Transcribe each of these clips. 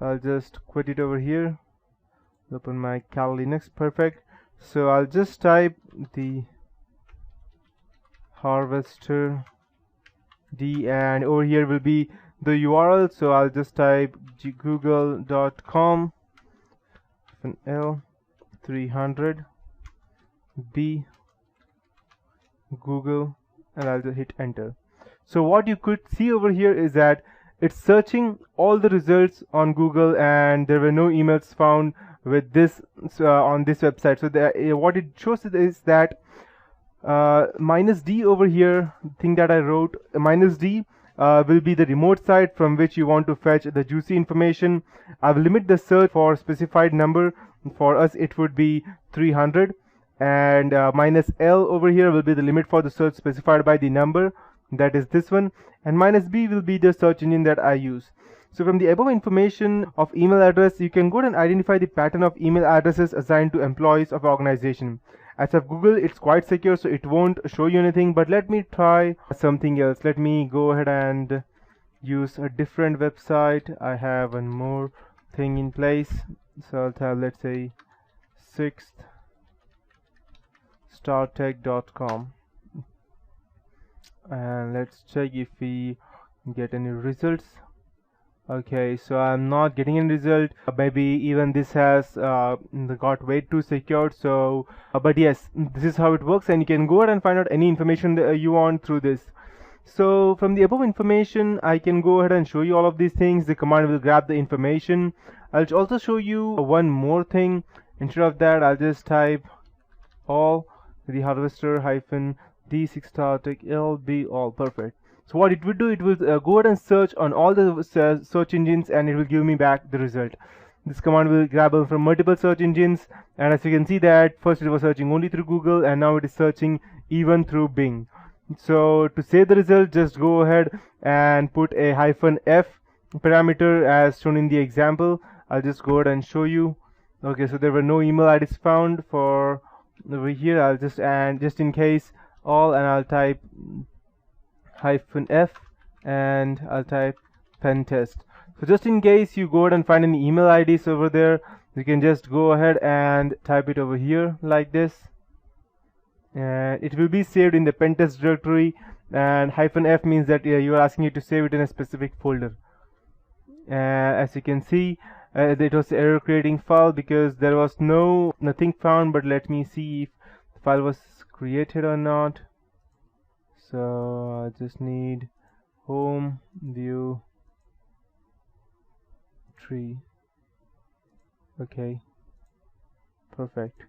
I'll just quit it over here, open my Kali Linux. Perfect. So I'll just type the harvester D, and over here will be the URL. So I'll just type google.com L300 B Google, and I'll just hit enter. So what you could see over here is that it's searching all the results on Google, and there were no emails found with this on this website. So what it shows is that minus D over here, thing that I wrote, minus D will be the remote site from which you want to fetch the juicy information. I will limit the search for specified number. For us it would be 300, and minus L over here will be the limit for the search specified by the number, that is this one, and minus B will be the search engine that I use. So from the above information of email address, you can go and identify the pattern of email addresses assigned to employees of organization. As of Google, it's quite secure, so it won't show you anything, but let me try something else. Let me go ahead and use a different website. I have one more thing in place, so I'll type, let's say, 6th startech.com, and let's check if we get any results. Okay, so I'm not getting any result. Maybe even this has got way too secured. So but yes, this is how it works, and you can go ahead and find out any information that you want through this. So from the above information, I can go ahead and show you all of these things. The command will grab the information. I'll also show you one more thing. Instead of that, I'll just type all the harvester hyphen D6 startech LB all. Perfect. So what it will do, it will go ahead and search on all the search engines, and it will give me back the result. This command will grab from multiple search engines, and as you can see that first it was searching only through Google, and now it is searching even through Bing. So to save the result, just go ahead and put a -f parameter as shown in the example. I'll just go ahead and show you. Okay, so there were no email IDs found for over here. I'll just, and just in case, all, and I'll type -f, and I'll type pen test. So just in case you go ahead and find any email IDs over there, you can just go ahead and type it over here like this, and it will be saved in the pen test directory. And -f means that you are asking it to save it in a specific folder. As you can see, it was error creating file because there was nothing found. But let me see if the file was created or not. So I just need home view tree. Okay, perfect.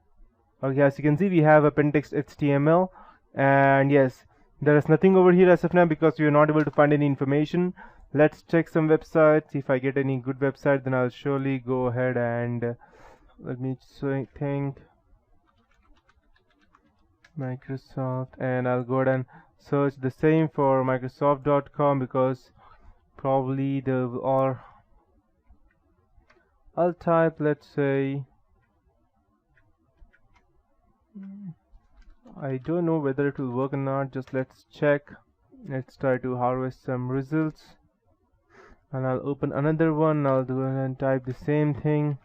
Okay, as you can see, we have a pentext HTML, and yes, there is nothing over here as of now because we are not able to find any information. Let's check some websites. If I get any good website, then I'll surely go ahead and let me think Microsoft, and I'll go ahead and search the same for Microsoft.com because probably there are. I'll type, let's say, I don't know whether it will work or not. Just let's check. Let's try to harvest some results, and I'll open another one. I'll go ahead and type the same thing.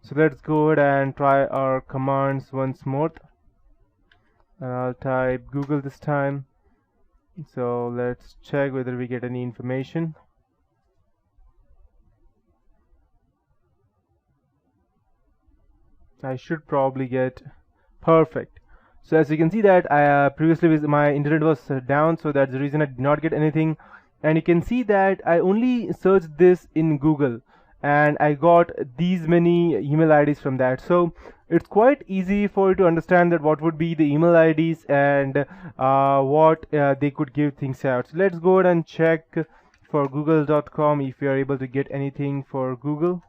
So let's go ahead and try our commands once more, and I'll type Google this time. So let's check whether we get any information. I should probably get perfect. So as you can see that previously my internet was down, so that's the reason I did not get anything. And you can see that I only searched this in Google, and I got these many email IDs from that. So it's quite easy for you to understand that what would be the email IDs and what they could give things out. So let's go ahead and check for google.com if you are able to get anything for Google.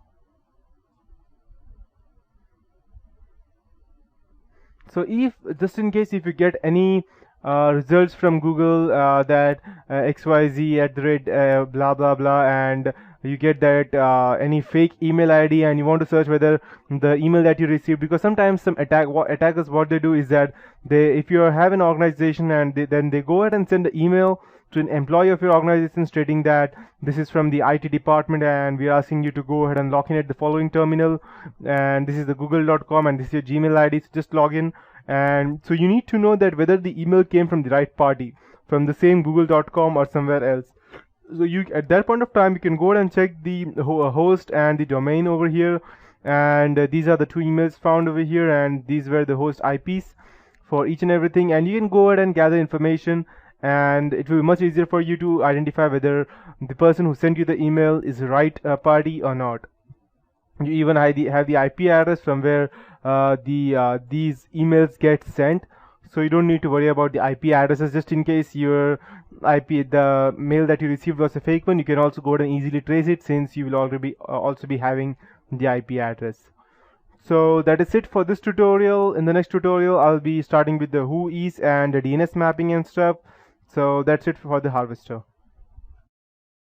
So if just in case if you get any results from Google that XYZ at the rate blah blah blah, and you get that any fake email ID, and you want to search whether the email that you received, because sometimes some attackers what they do is that they, if you have an organization and then they go ahead and send the email to an employee of your organization stating that this is from the IT department and we are asking you to go ahead and log in at the following terminal, and this is the google.com and this is your Gmail ID, so just log in. And so you need to know that whether the email came from the right party, from the same google.com or somewhere else. So you, at that point of time, you can go ahead and check the host and the domain over here, and these are the two emails found over here, and these were the host IPs for each and everything, and you can go ahead and gather information, and it will be much easier for you to identify whether the person who sent you the email is the right party or not. You even have the IP address from where these emails get sent, so you don't need to worry about the IP addresses. Just in case your the mail that you received was a fake one, you can also go ahead and easily trace it, since you will already also be having the IP address. So that is it for this tutorial. In the next tutorial, I'll be starting with the who is and the DNS mapping and stuff. So that's it for the harvester.